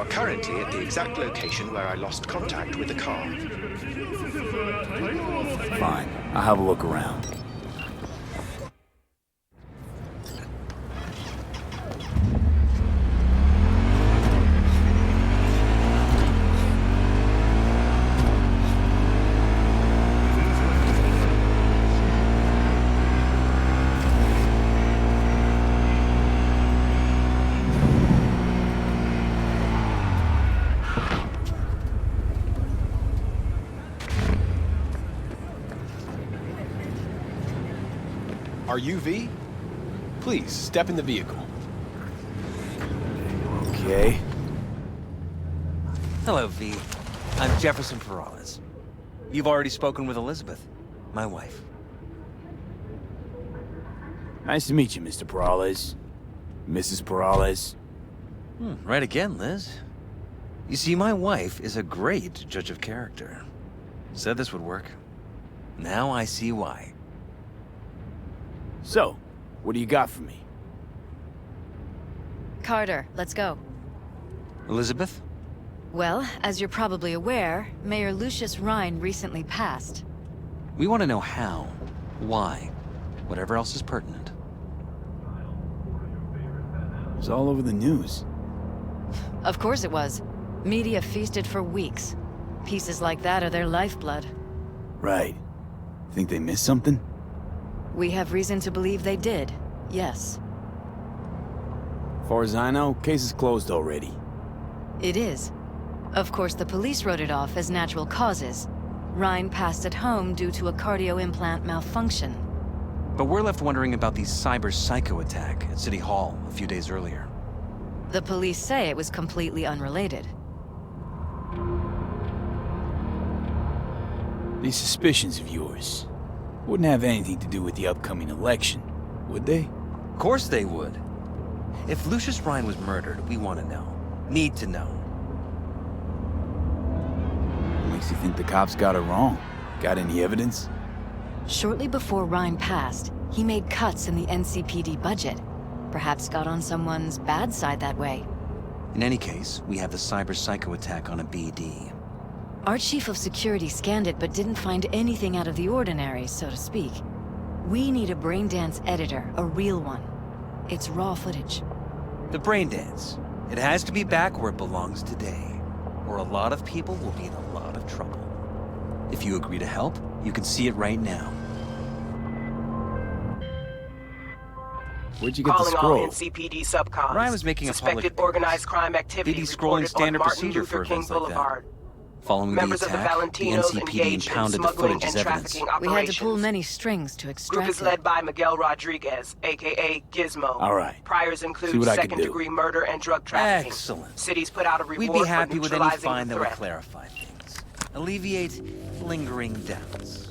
are currently at the exact location where I lost contact with the car. Fine. I'll have a look around. Are you V? Please, step in the vehicle. Okay. Hello, V. I'm Jefferson Peralez. You've already spoken with Elizabeth, my wife. Nice to meet you, Mr. Peralez. Mrs. Peralez. Right again, Liz. You see, my wife is a great judge of character. Said this would work. Now I see why. So, what do you got for me? Carter, let's go. Elizabeth? Well, as you're probably aware, Mayor Lucius Rhine recently passed. We want to know how, why, whatever else is pertinent. It was all over the news. Of course it was. Media feasted for weeks. Pieces like that are their lifeblood. Right. Think they missed something? We have reason to believe they did, yes. As far as I know, case is closed already. It is. Of course, the police wrote it off as natural causes. Rhine passed at home due to a cardio implant malfunction. But we're left wondering about the cyber psycho attack at City Hall a few days earlier. The police say it was completely unrelated. These suspicions of yours wouldn't have anything to do with the upcoming election, would they? Of course they would. If Lucius Rhine was murdered, we want to know. Need to know. What makes you think the cops got it wrong? Got any evidence? Shortly before Rhine passed, he made cuts in the NCPD budget. Perhaps got on someone's bad side that way. In any case, we have the cyber psycho attack on a BD. Our chief of security scanned it but didn't find anything out of the ordinary, so to speak. We need a braindance editor, a real one. It's raw footage. The brain dance. It has to be back where it belongs today, or a lot of people will be in a lot of trouble. If you agree to help, you can see it right now. Where'd you get the Calling scroll? all NCPD subcoms. Ryan was making a Suspected public organized crime activity BD scrolling reported standard on Martin procedure Luther for King events like that. Boulevard. Following Members the of the attack, the Valentinos NCPD engaged in impounded the smuggling footage as and evidence. trafficking We had to operations. pull many strings to Group extract is it. led by Miguel Rodriguez, aka Gizmo. All right. Priors See include what I can second-degree murder and drug trafficking. Excellent. Cities put out a reward We'd be happy for with any neutralizing find the that would threat. clarify things. Alleviate lingering doubts.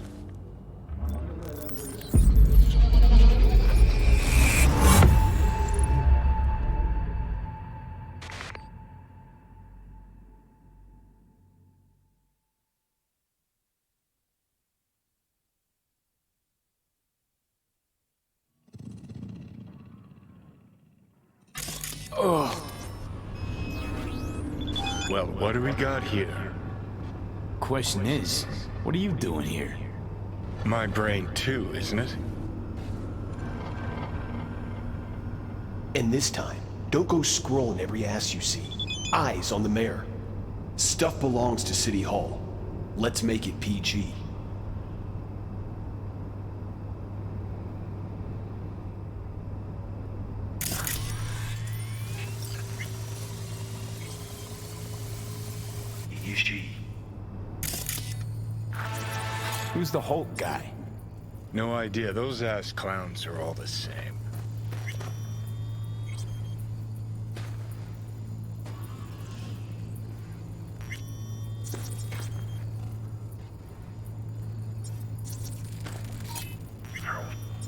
Well, what do we got here? Question is, what are you doing here? My brain too, isn't it? And this time, don't go scrolling every ass you see. Eyes on the mayor. Stuff belongs to City Hall. Let's make it PG. Who's the Hulk guy? No idea. Those ass clowns are all the same.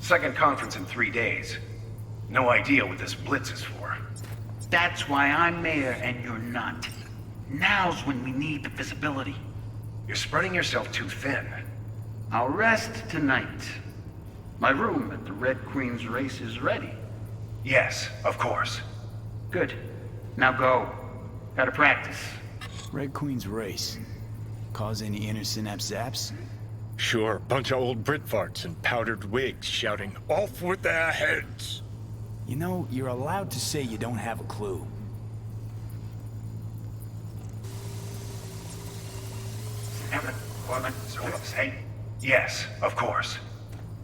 Second conference in 3 days. No idea what this blitz is for. That's why I'm mayor and you're not. Now's when we need the visibility. You're spreading yourself too thin. I'll rest tonight. My room at the Red Queen's race is ready. Yes, of course. Good. Now go. Gotta practice. Red Queen's race. Cause any inner synapse zaps? Sure, bunch of old Brit farts in powdered wigs shouting, "Off with their heads!" You know, you're allowed to say you don't have a clue. Hey? Yes, of course.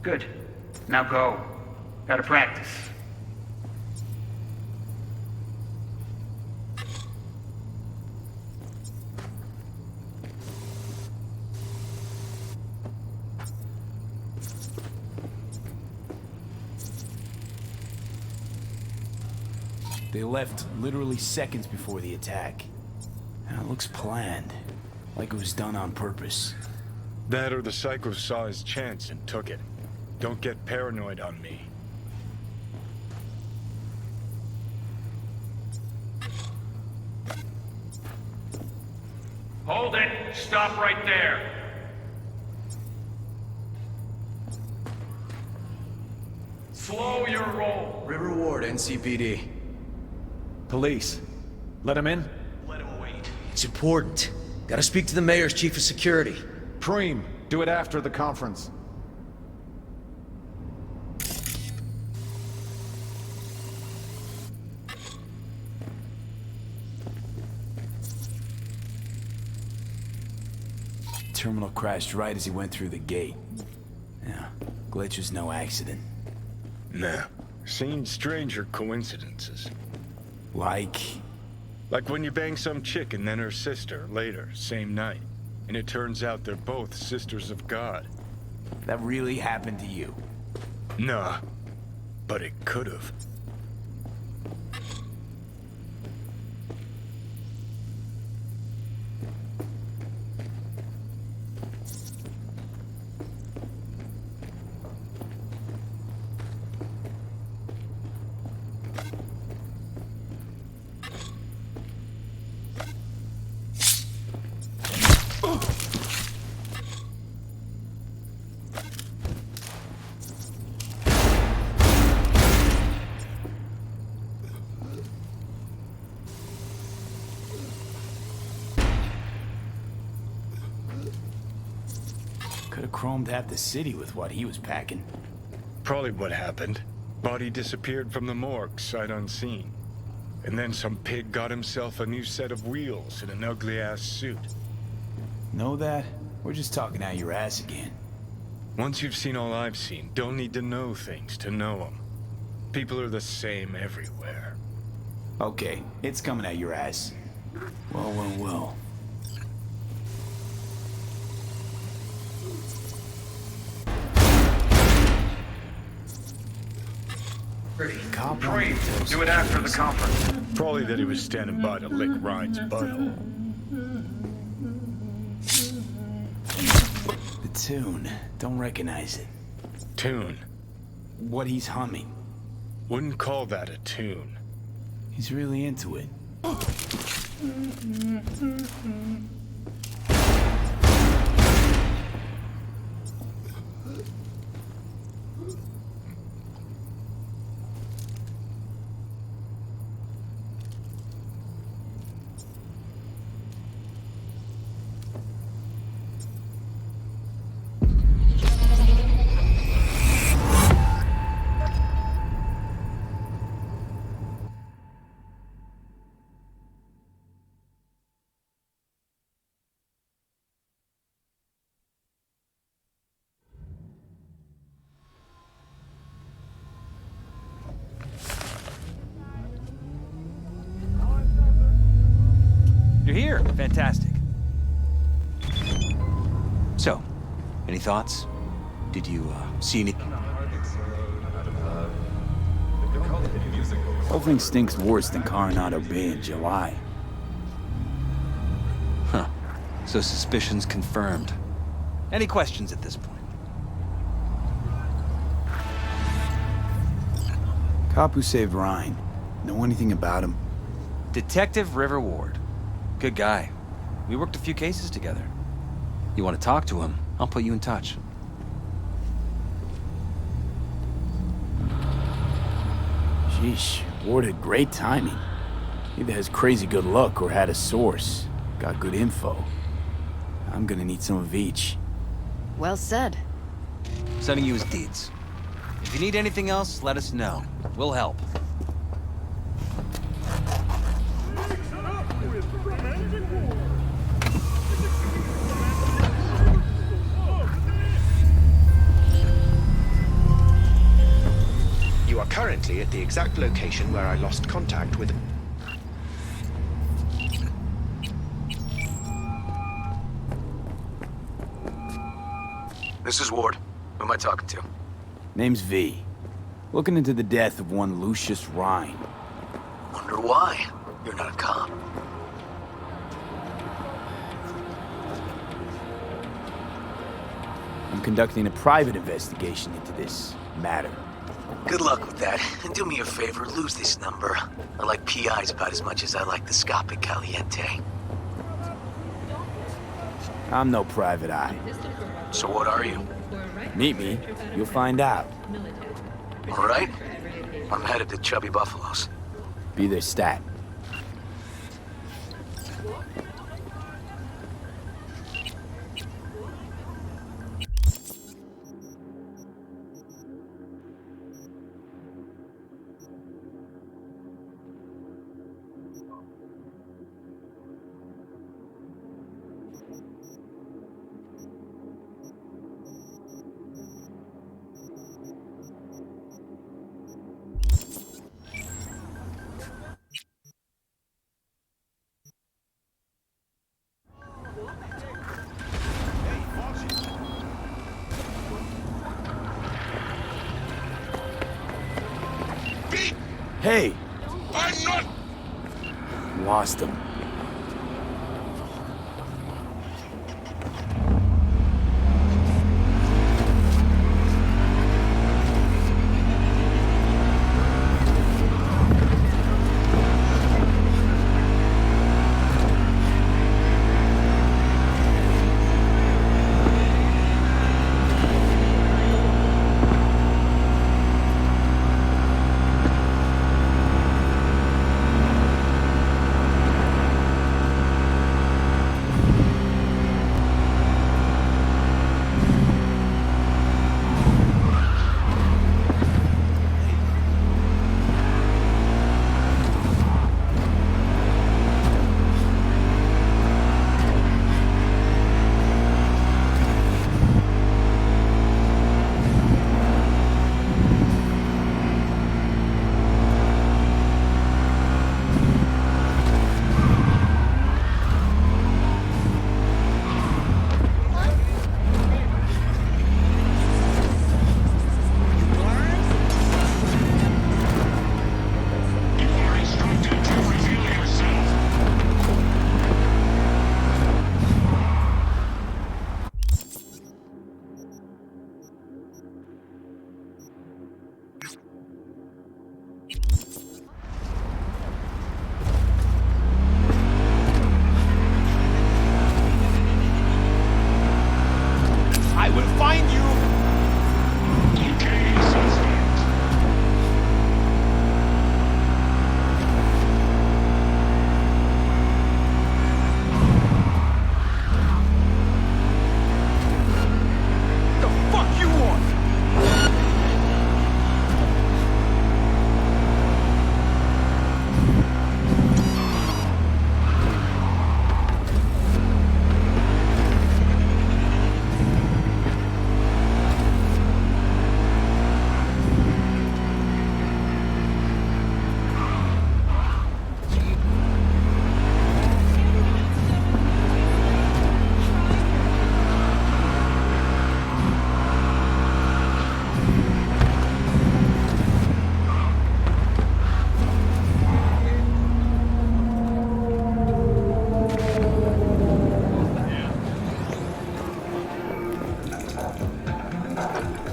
Good. Now go. Gotta practice. They left literally seconds before the attack. Now it looks planned, like it was done on purpose. That or the psycho saw his chance and took it. Don't get paranoid on me. Hold it! Stop right there! Slow your roll! River Ward, NCPD. Police. Let him in? Let him wait. It's important. Gotta speak to the mayor's chief of security. Preem, do it after the conference. Terminal crashed right as he went through the gate. Yeah, glitch was no accident. Nah. Seen stranger coincidences. Like Like when you bang some chick and then her sister later, same night. And it turns out they're both sisters of God. that really happened to you. Nah. But it could've. Could have chromed half the city with what he was packing. Probably what happened. Body disappeared from the morgue, sight unseen. And then some pig got himself a new set of wheels and an ugly-ass suit. Know that? We're just talking out your ass again. Once you've seen all I've seen, don't need to know things to know them. People are the same everywhere. Okay, it's coming out your ass. Well. Cop Preem, do it after the conference. Probably that he was standing by to lick Ryan's butthole. The tune. Don't recognize it. Tune. What he's humming. Wouldn't call that a tune. He's really into it. You're here. Fantastic. So, any thoughts? Did you, see any... Whole thing stinks worse than Coronado Bay in July. Huh. So suspicions confirmed. Any questions at this point? Cop who saved Ryan. Know anything about him? Detective River Ward. Good guy. We worked a few cases together. You want to talk to him, I'll put you in touch. Sheesh, Ward had great timing. Either has crazy good luck or had a source. Got good info. I'm gonna need some of each. Well said. Sending you his deeds. If you need anything else, let us know. We'll help. You are currently at the exact location where I lost contact with... This is Ward. Who am I talking to? Name's V. Looking into the death of one Lucius Rhine. Wonder why? You're not a cop. I'm conducting a private investigation into this matter. Good luck with that. And do me a favor, lose this number. I like PIs about as much as I like the Scopic Caliente. I'm no private eye. So what are you? Meet me, you'll find out. All right. I'm headed to Chubby Buffaloes. Be their stat. Hey! I'm not... Lost him.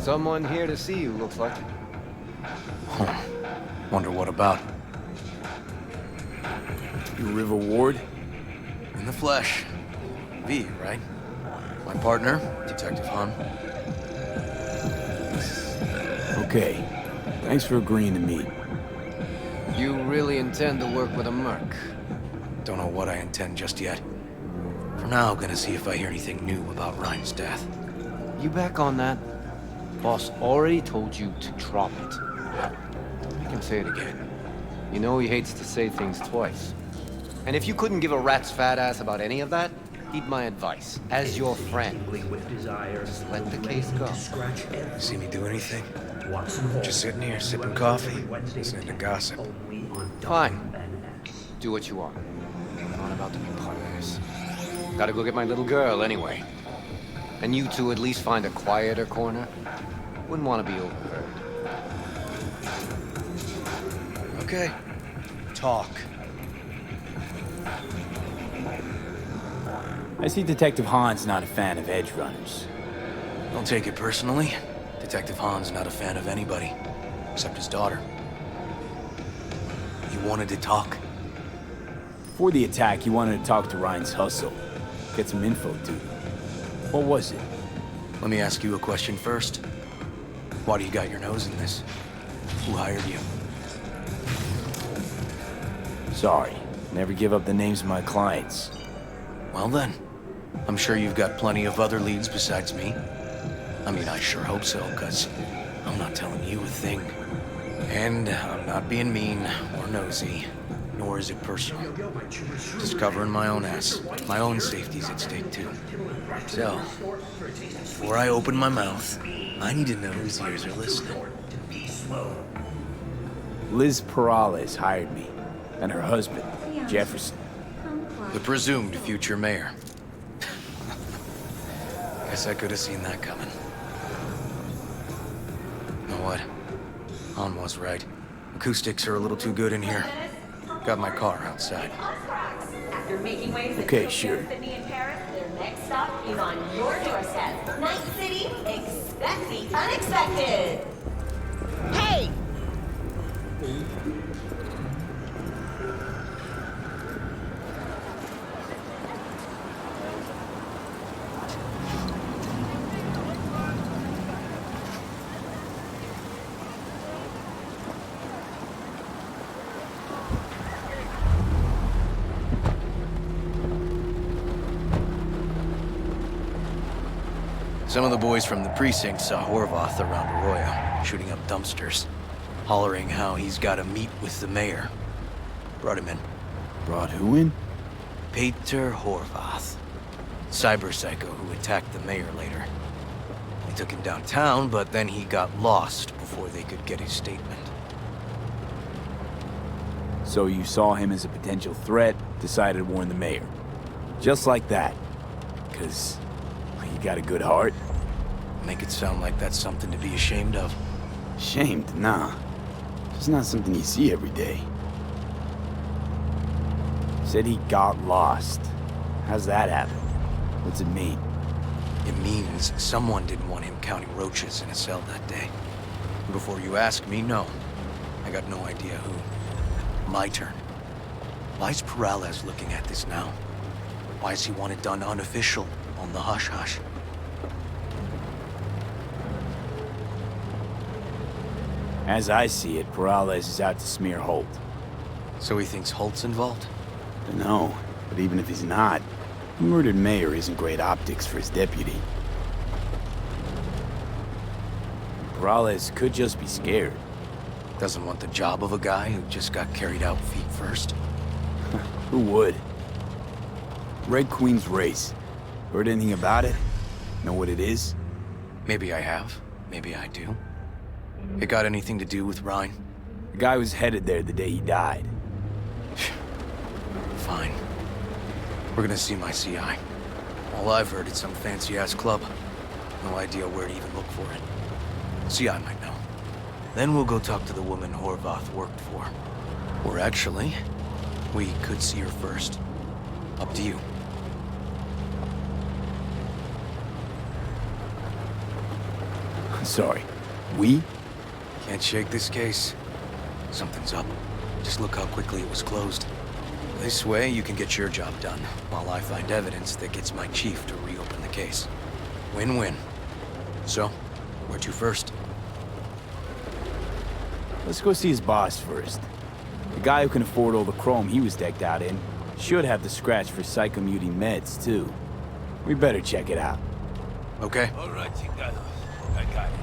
Someone here to see you, looks like. Huh. Wonder what about. You River Ward? In the flesh. V, right? My partner, Detective Hun. Okay. Thanks for agreeing to meet. You really intend to work with a merc? Don't know what I intend just yet. For now, I'm gonna see if I hear anything new about Ryan's death. You back on that? Boss already told you to drop it. I can say it again. You know he hates to say things twice. And if you couldn't give a rat's fat ass about any of that, heed my advice. As your friend, just let the case go. See me do anything? Just sitting here, sipping coffee, listening to gossip. Fine. Do what you want. I'm not about to be part of this. Gotta go get my little girl anyway. And you two at least find a quieter corner. Wouldn't want to be overheard. Okay. Talk. I see Detective Hahn's not a fan of edge runners. Don't take it personally. Detective Hahn's not a fan of anybody, except his daughter. You wanted to talk? Before the attack, he wanted to talk to Ryan's hustle. Get some info, too. What was it? Let me ask you a question first. Why do you got your nose in this? Who hired you? Sorry. Never give up the names of my clients. Well then, I'm sure you've got plenty of other leads besides me. I mean, I sure hope so, because I'm not telling you a thing. And I'm not being mean or nosy, nor is it personal. Just covering my own ass. My own safety's at stake, too. So, before I open my mouth, I need to know whose ears are listening. Liz Perales hired me, and her husband, Jefferson. The presumed future mayor. Guess I could have seen that coming. You know what? Han was right. Acoustics are a little too good in here. Got my car outside. After making waves Okay, sure. Sydney and Paris, their next stop is on your doorstep. Night City, expect the unexpected. Hey! Some of the boys from the precinct saw Horvath around Arroyo, shooting up dumpsters, hollering how he's got to meet with the mayor. Brought him in. Brought who in? Peter Horvath. Cyber psycho who attacked the mayor later. They took him downtown, but then he got lost before they could get his statement. So you saw him as a potential threat, decided to warn the mayor. Just like that. 'Cause you got a good heart. Make it sound like that's something to be ashamed of. Ashamed? Nah. It's not something you see every day. Said he got lost. How's that happen? What's it mean? It means someone didn't want him counting roaches in a cell that day. Before you ask me, no. I got no idea who. My turn. Why's Perales looking at this now? Why does he want it done unofficial, on the hush-hush? As I see it, Perales is out to smear Holt. So he thinks Holt's involved? No, but even if he's not, a murdered mayor isn't great optics for his deputy. Perales could just be scared. Doesn't want the job of a guy who just got carried out feet first? Who would? Red Queen's race. Heard anything about it? Know what it is? Maybe I have. Maybe I do. It got anything to do with Ryan? The guy was headed there the day he died. Fine. We're gonna see my CI. All I've heard is some fancy-ass club. No idea where to even look for it. CI might know. Then we'll go talk to the woman Horvath worked for. Or actually, we could see her first. Up to you. Sorry. We? Can't shake this case. Something's up. Just look how quickly it was closed. This way, you can get your job done, while I find evidence that gets my chief to reopen the case. Win-win. So, where to first? Let's go see his boss first. guy who can afford all the chrome he was decked out in should have the scratch for psychomuting meds, too. We better check it out. Okay. All right, chingados. I got it.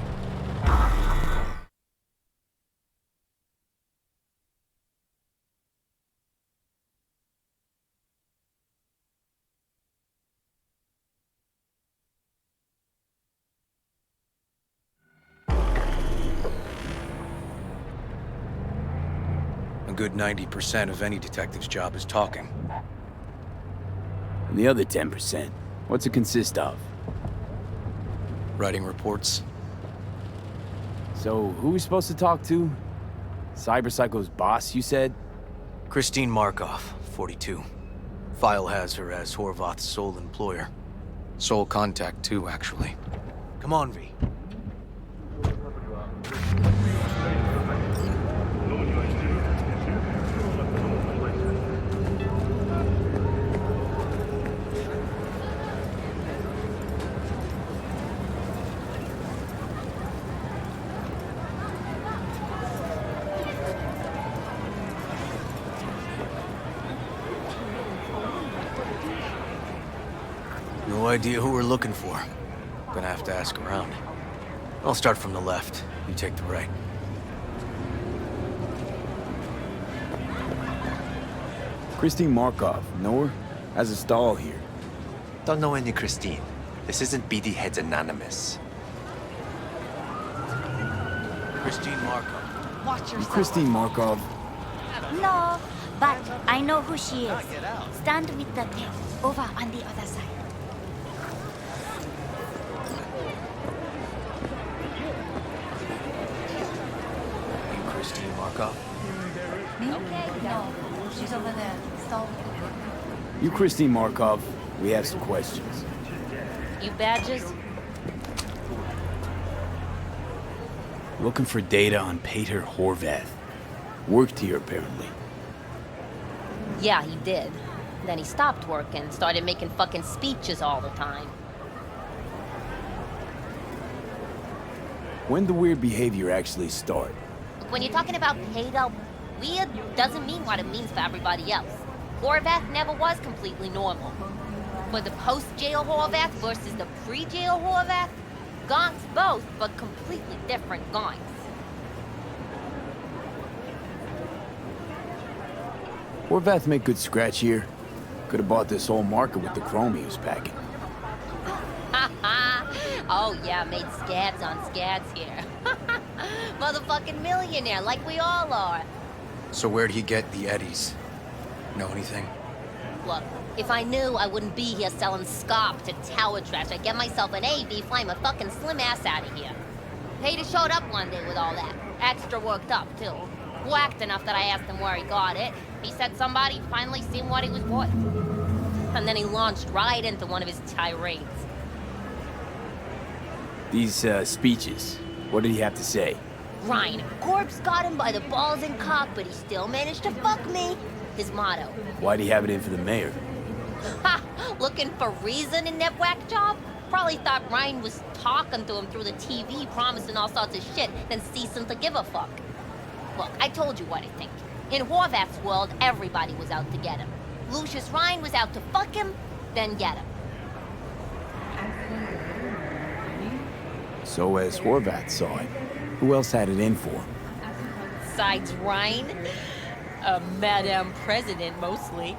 A good 90% of any detective's job is talking. And the other 10%, what's it consist of? Writing reports. So, who are we supposed to talk to? Cyberpsycho's boss, you said? Christine Markov, 42. File has her as Horvath's sole employer. Sole contact, too, actually. Come on, V. No idea who we're looking for. Gonna have to ask around. I'll start from the left. You take the right. Christine Markov, know her? Has a stall here. Don't know any Christine. This isn't BD Heads Anonymous. Christine Markov. Watch yourself. Christine Markov. No, but I know who she is. Stand with the tail. Over on the other side. You Christine Markov? Okay, no. She's over there. Stall. You Christine Markov, we have some questions. You badges? Looking for data on Peter Horvath. Worked here, apparently. Yeah, he did. Then he stopped working, started making fucking speeches all the time. When the weird behavior actually start? When you're talking about Peter, weird doesn't mean what it means for everybody else. Horvath never was completely normal. For the post-jail Horvath versus the pre-jail Horvath, gonks both, but completely different gonks. Horvath make good scratch here. Could have bought this whole market with the chrome he was packing. Oh yeah, made scads on scads here. Motherfucking millionaire, like we all are. So where'd he get the eddies? Know anything? Look, if I knew, I wouldn't be here selling scop to tower trash. I'd get myself an AV, fly my fucking slim ass out of here. Peter showed up one day with all that. Extra worked up, too. Whacked enough that I asked him where he got it. He said somebody finally seen what he was worth. And then he launched right into one of his tirades. These, speeches, what did he have to say? Ryan, corpse got him by the balls and cock, but he still managed to fuck me. His motto. Why'd he have it in for the mayor? Ha! Looking for reason in that whack job? Probably thought Ryan was talking to him through the TV, promising all sorts of shit, then ceasing to give a fuck. Look, I told you what I think. In Horvath's world, everybody was out to get him. Lucius Ryan was out to fuck him, then get him. So as Horvath saw it, who else had it in for him? Besides Ryan, a Madame President mostly.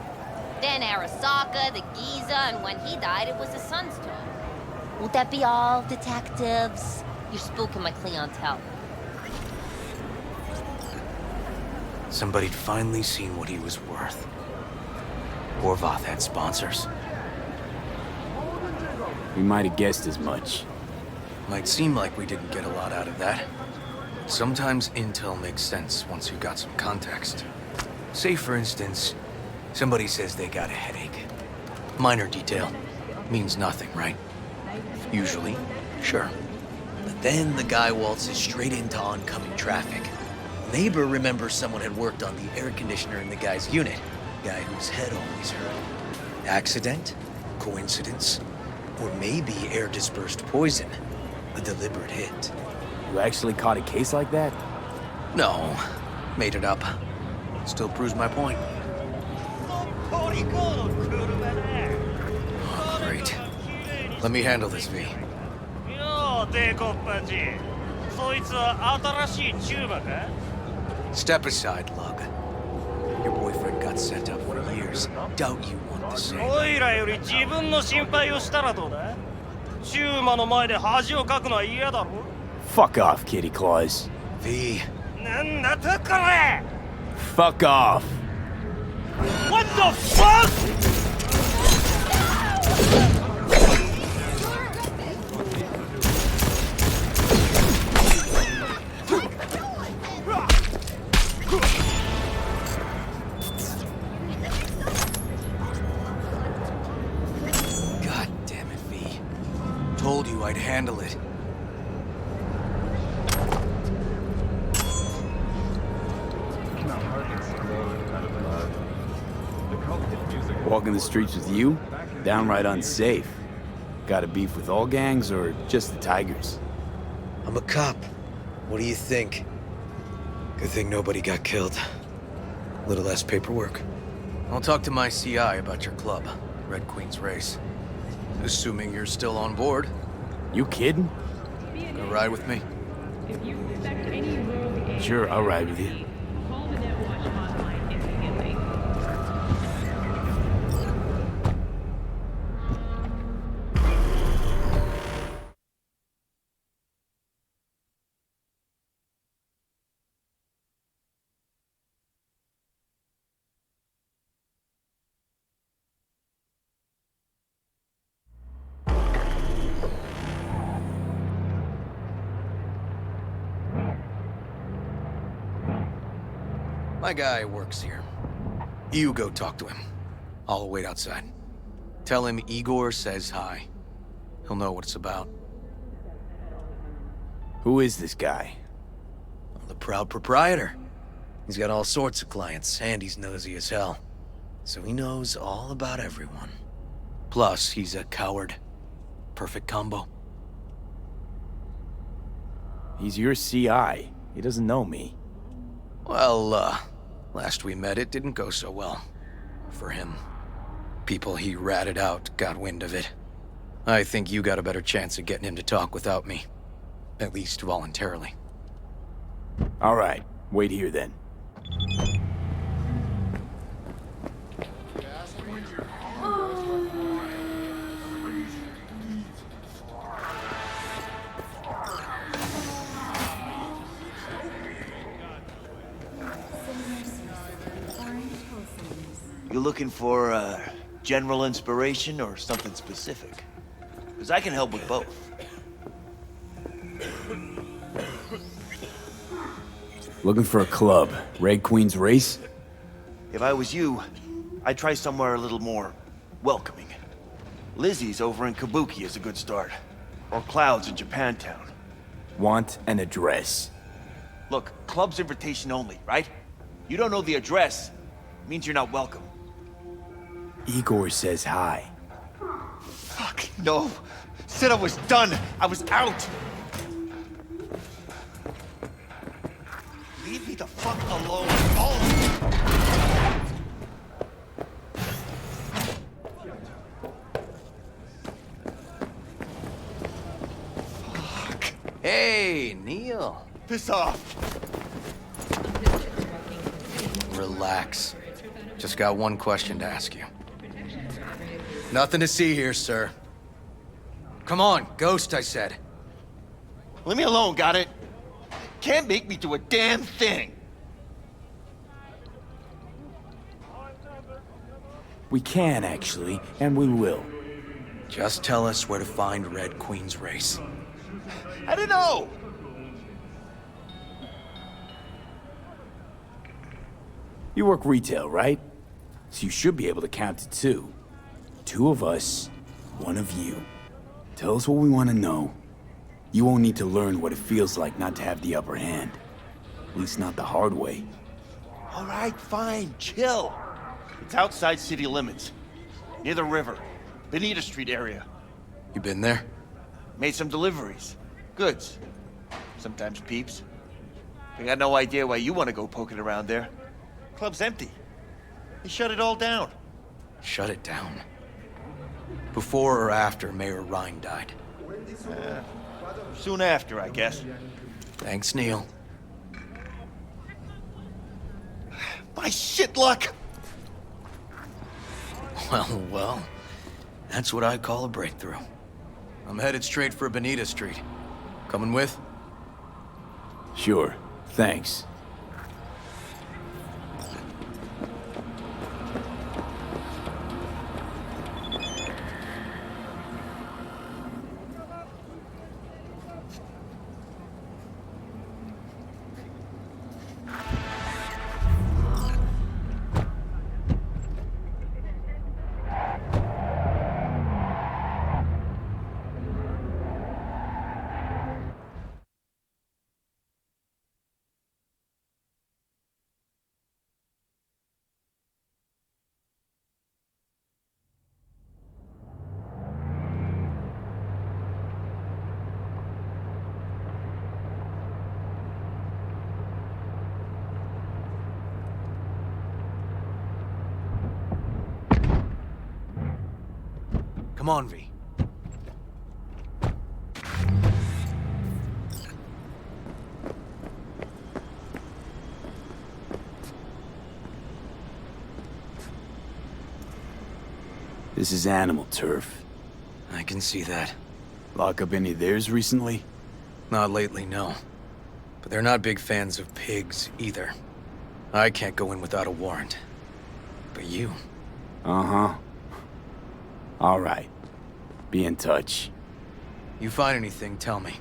Then Arasaka, the Giza, and when he died, it was his son's turn. Would that be all, detectives? You're spooking my clientele. Somebody'd finally seen what he was worth. Horvath had sponsors. We might have guessed as much. Might seem like we didn't get a lot out of that. Sometimes intel makes sense once you've got some context. Say, for instance, somebody says they got a headache. Minor detail. Means nothing, right? Usually, sure. But then the guy waltzes straight into oncoming traffic. Neighbor remembers someone had worked on the air conditioner in the guy's unit. Guy whose head always hurt. Accident? Coincidence? Or maybe air-dispersed poison. A deliberate hit. You actually caught a case like that? No. Made it up. Still proves my point. Oh, great. Let me handle this, V. Step aside, Lug. Your boyfriend got sent up for years. Doubt you want the same. おいらより自分の心配をしたらどうだ？チューマの前で恥をかくのは嫌だろ？ Fuck off, Kitty Claus. V. なんだとこれ Fuck off. What the fuck? God damn it, V. Told you I'd handle it. Walking the streets with you? Downright unsafe. Got a beef with all gangs or just the Tigers? I'm a cop. What do you think? Good thing nobody got killed. Little less paperwork. I'll talk to my CI about your club, Red Queen's Race. Assuming you're still on board. You kidding? Gonna ride with me? Sure, I'll ride with you. My guy works here. You go talk to him. I'll wait outside. Tell him Igor says hi. He'll know what it's about. Who is this guy? The proud proprietor. He's got all sorts of clients, and he's nosy as hell. So he knows all about everyone. Plus, he's a coward. Perfect combo. He's your CI. He doesn't know me. Well, last we met, it didn't go so well. For him. People he ratted out got wind of it. I think you got a better chance of getting him to talk without me. At least voluntarily. All right. Wait here, then. You looking for general inspiration or something specific? Because I can help with both. Looking for a club. Red Queen's Race? If I was you, I'd try somewhere a little more welcoming. Lizzie's over in Kabuki is a good start. Or Cloud's in Japantown. Want an address. Look, club's invitation only, right? You don't know the address, means you're not welcome. Igor says hi. Fuck, no. Said I was done. I was out. Leave me the fuck alone. Oh. Fuck. Hey, Neil. Piss off. Relax. Just got one question to ask you. Nothing to see here, sir. Come on, Ghost, I said. Leave me alone, got it? Can't make me do a damn thing. We can, actually, and we will. Just tell us where to find Red Queen's Race. I don't know. You work retail, right? So you should be able to count to two. Two of us, one of you. Tell us what we want to know. You won't need to learn what it feels like not to have the upper hand. At least not the hard way. All right, fine, chill. It's outside city limits. Near the river. Benita Street area. You been there? Made some deliveries. Goods. Sometimes peeps. I got no idea why you want to go poking around there. nightclub's empty. He shut it all down. Shut it down. Before or after Mayor Rhine died? Soon after, I guess. Thanks, Neil. My shit luck! Well, that's what I call a breakthrough. I'm headed straight for Bonita Street. Coming with? Sure, thanks. Come on, V. This is animal turf. I can see that. Lock up any of theirs recently? Not lately, no. But they're not big fans of pigs, either. I can't go in without a warrant. But you... Uh-huh. All right. Be in touch. You find anything, tell me.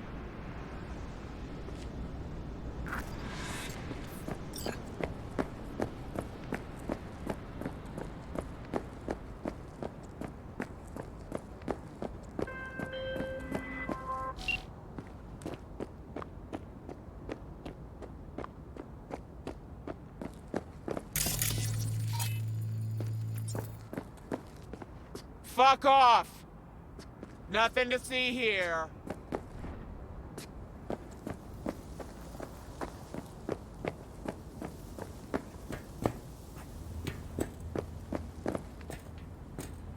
Fuck off! Nothing to see here.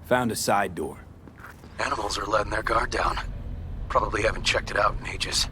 Found a side door. Animals are letting their guard down. Probably haven't checked it out in ages.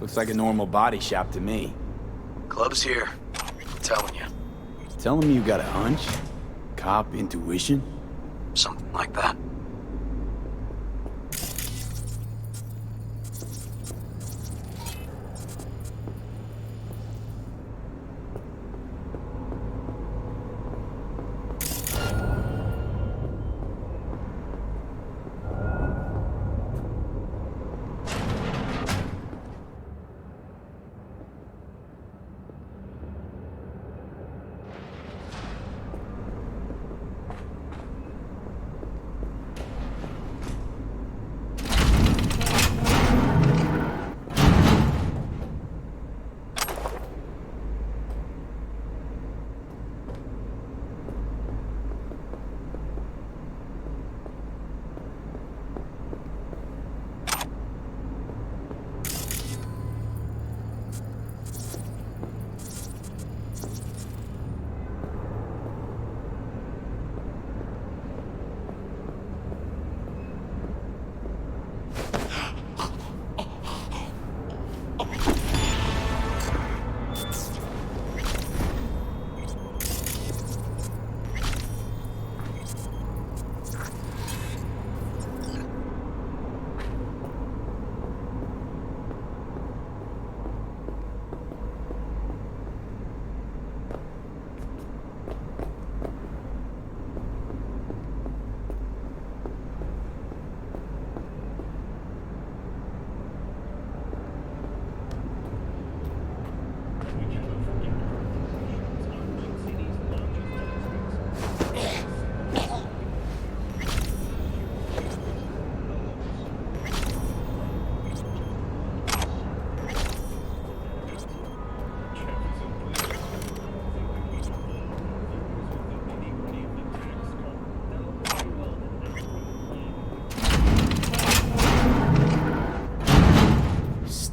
Looks like a normal body shop to me. Club's here. I'm telling you. Telling me you got a hunch? Cop intuition? Something like that.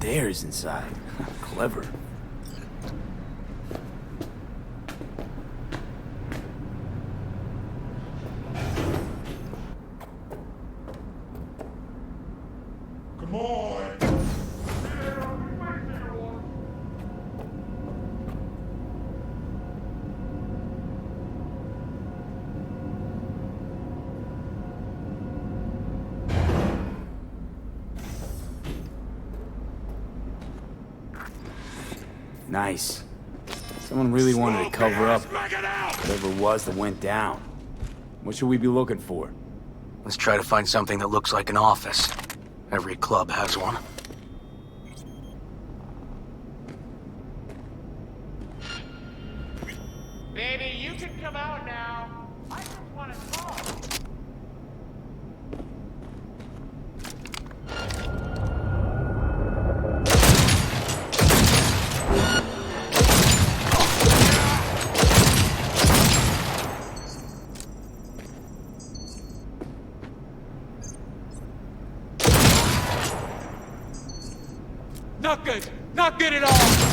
stairs inside. Clever. Come on! Nice. Someone really wanted to cover up whatever it was that went down. What should we be looking for? Let's try to find something that looks like an office. Every club has one. Baby, you can come out now. I just want to talk. Not good. Not good at all.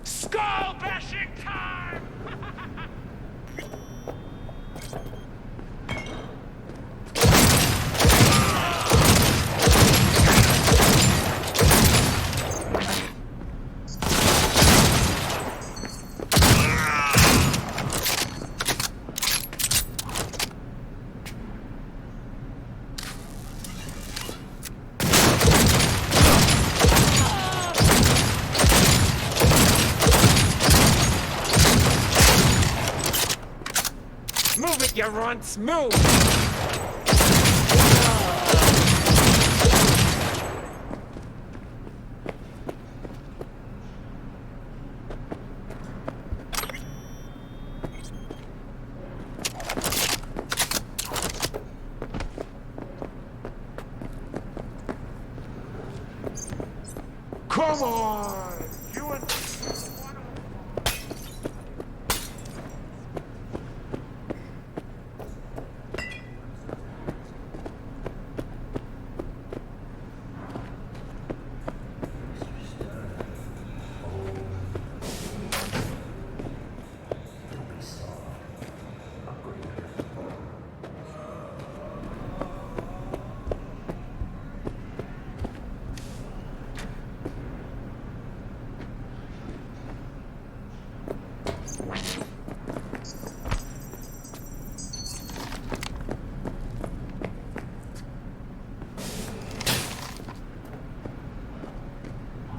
Skull bashing time! Move it, you runts! Move! Come on! You and...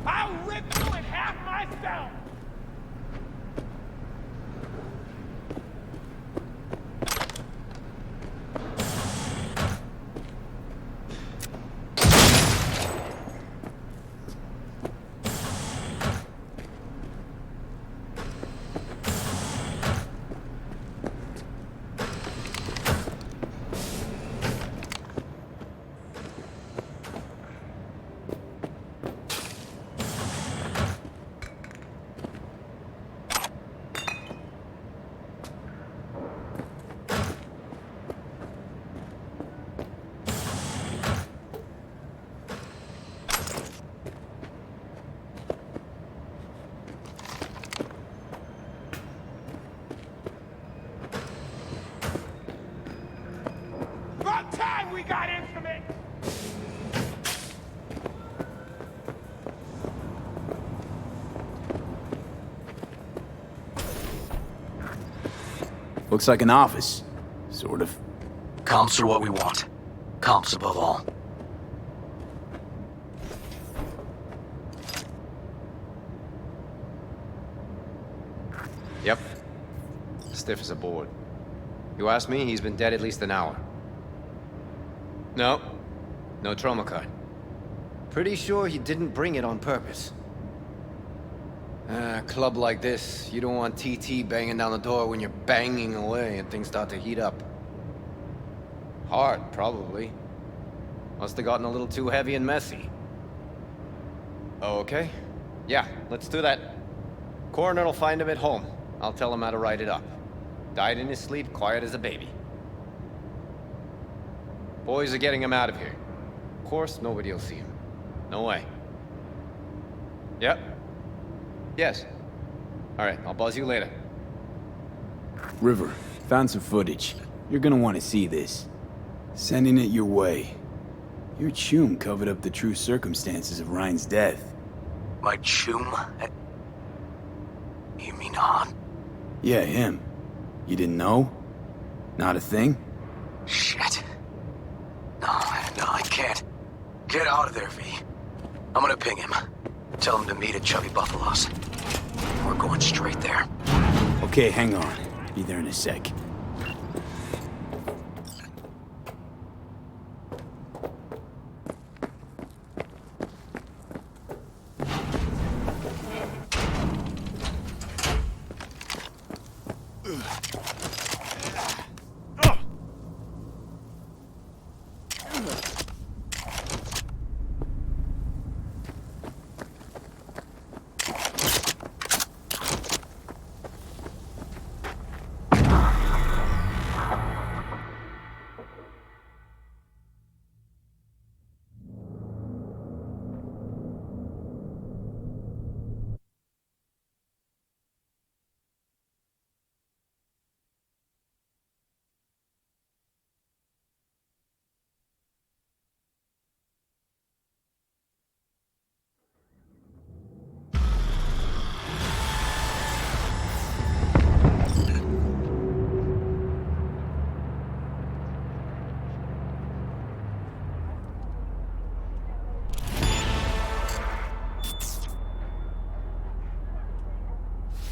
I'll rip you in half myself! About time we got instrument! Looks like an office. Sort of. Comps are what we want. Comps above all. Yep. Stiff as a board. You ask me, he's been dead at least an hour. No. No trauma card. Pretty sure he didn't bring it on purpose. A club like this, you don't want TT banging down the door when you're banging away and things start to heat up. Hard, probably. Must have gotten a little too heavy and messy. Okay. Yeah, let's do that. Coroner'll find him at home. I'll tell him how to write it up. Died in his sleep, quiet as a baby. Boys are getting him out of here. Of course, nobody'll see him. No way. Yep. Yes. Alright, I'll buzz you later. River, found some footage. You're gonna want to see this. Sending it your way. Your chum covered up the true circumstances of Ryan's death. My chum? You mean Han? Yeah, him. You didn't know? Not a thing? Shit. No, I can't. Get out of there, V. I'm gonna ping him. Tell him to meet at Chubby Buffalo's. We're going straight there. Okay, hang on. Be there in a sec.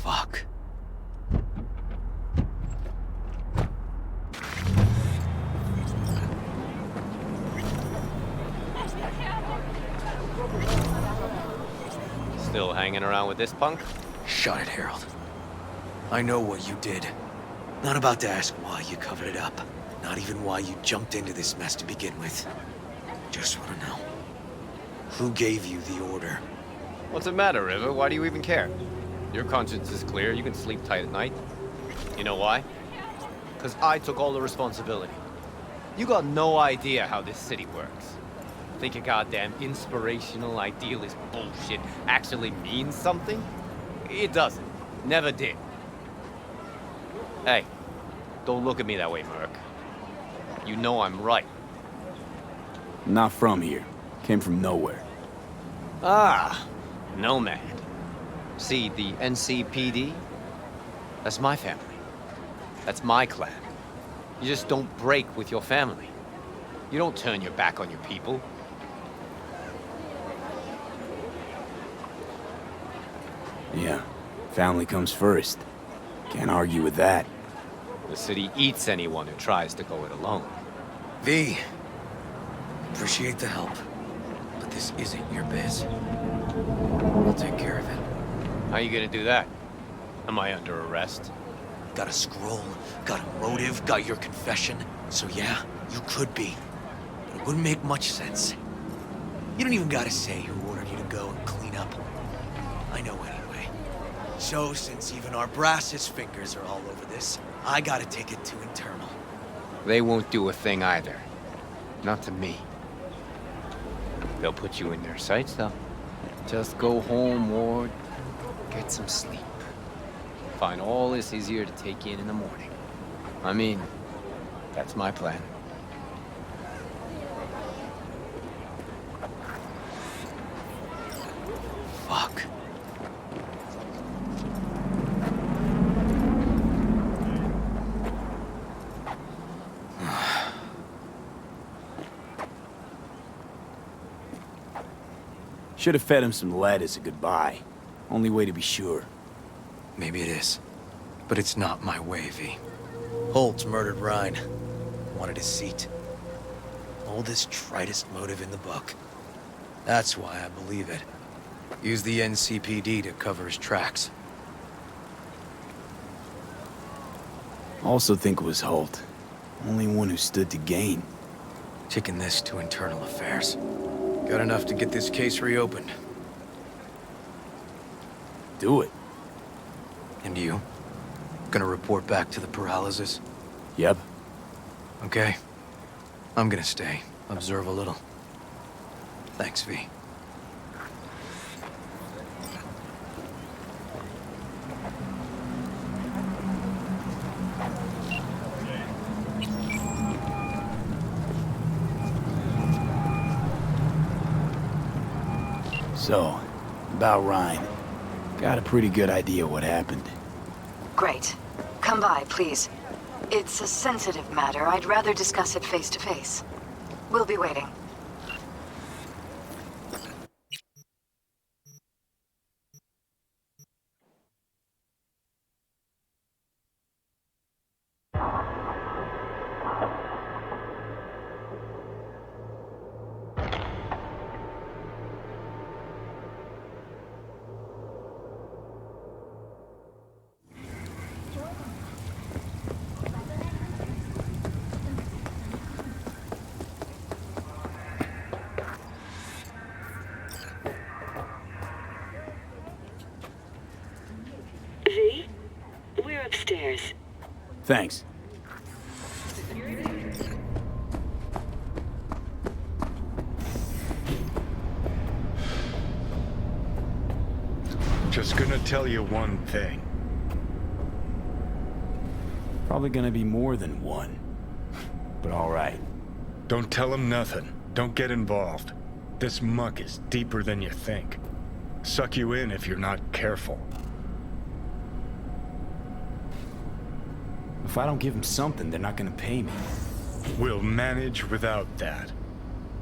Fuck. Still hanging around with this punk? Shut it, Harold. I know what you did. Not about to ask why you covered it up. Not even why you jumped into this mess to begin with. Just want to know. Who gave you the order? What's the matter, River? Why do you even care? Your conscience is clear. You can sleep tight at night. You know why? Because I took all the responsibility. You got no idea how this city works. Think your goddamn inspirational, idealist bullshit actually means something? It doesn't. Never did. Hey, don't look at me that way, Merc. You know I'm right. Not from here. Came from nowhere. Ah, Nomad. See, the NCPD? That's my family. That's my clan. You just don't break with your family. You don't turn your back on your people. Yeah, family comes first. Can't argue with that. The city eats anyone who tries to go it alone. V. Appreciate the help. But this isn't your biz. I'll take care of it. How you gonna do that? Am I under arrest? Got a scroll, got a motive, got your confession. So yeah, you could be. But it wouldn't make much sense. You don't even gotta say who ordered you to go and clean up. I know anyway. So since even our brass's fingers are all over this, I gotta take it to internal. They won't do a thing either. Not to me. They'll put you in their sights, though. Just go home or get some sleep. Find all this easier to take in the morning. I mean, that's my plan. Fuck. Should have fed him some lead as a goodbye. Only way to be sure. Maybe it is. But it's not my way, V. Holtz murdered Rhine. Wanted his seat. Oldest, tritest motive in the book. That's why I believe it. Use the NCPD to cover his tracks. Also think it was Holt. Only one who stood to gain. Kicking this to internal affairs. Got enough to get this case reopened. Do it. And you? Gonna report back to the paralysis? Yep. Okay. I'm gonna stay. Observe a little. Thanks, V. So, about Rhine. Got a pretty good idea what happened. Great. Come by, please. It's a sensitive matter. I'd rather discuss it face to face. We'll be waiting. V? We're upstairs. Thanks. Just gonna tell you one thing. Probably gonna be more than one. But alright. Don't tell him nothing. Don't get involved. This muck is deeper than you think. Suck you in if you're not careful. If I don't give them something, they're not gonna pay me. We'll manage without that.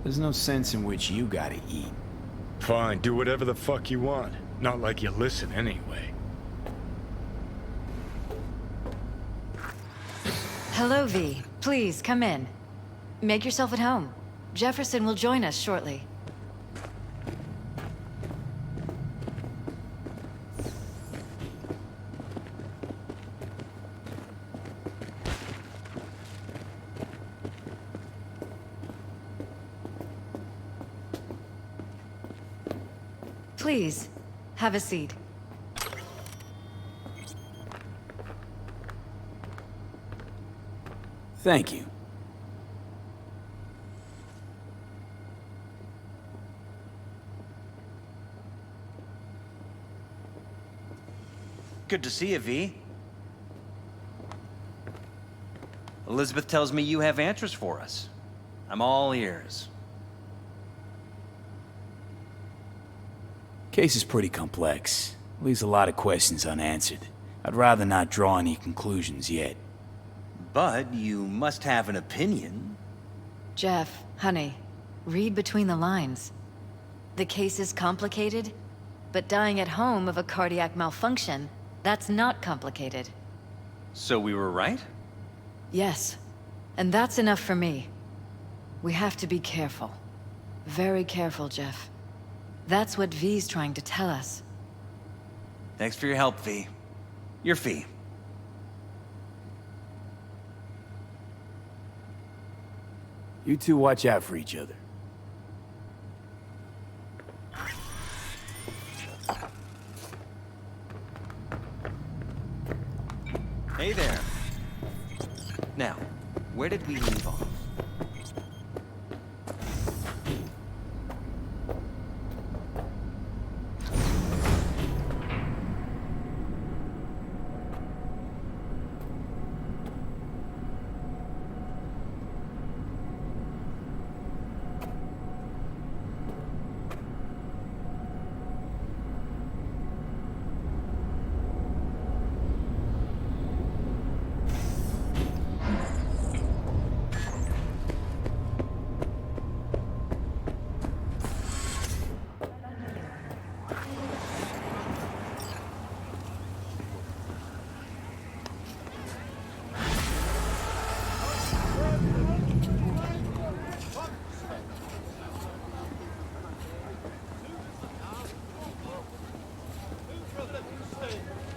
There's no sense in which you gotta eat. Fine, do whatever the fuck you want. Not like you listen anyway. Hello, V. Please, come in. Make yourself at home. Jefferson will join us shortly. Please, have a seat. Thank you. Good to see you, V. Elizabeth tells me you have answers for us. I'm all ears. Case is pretty complex. Leaves a lot of questions unanswered. I'd rather not draw any conclusions yet. But you must have an opinion. Jeff, honey, read between the lines. The case is complicated, but dying at home of a cardiac malfunction, that's not complicated. So we were right? Yes, and that's enough for me. We have to be careful. Very careful, Jeff. That's what V's trying to tell us. Thanks for your help, V. Your fee. You two watch out for each other. Hey there. Now, where did we leave off? it.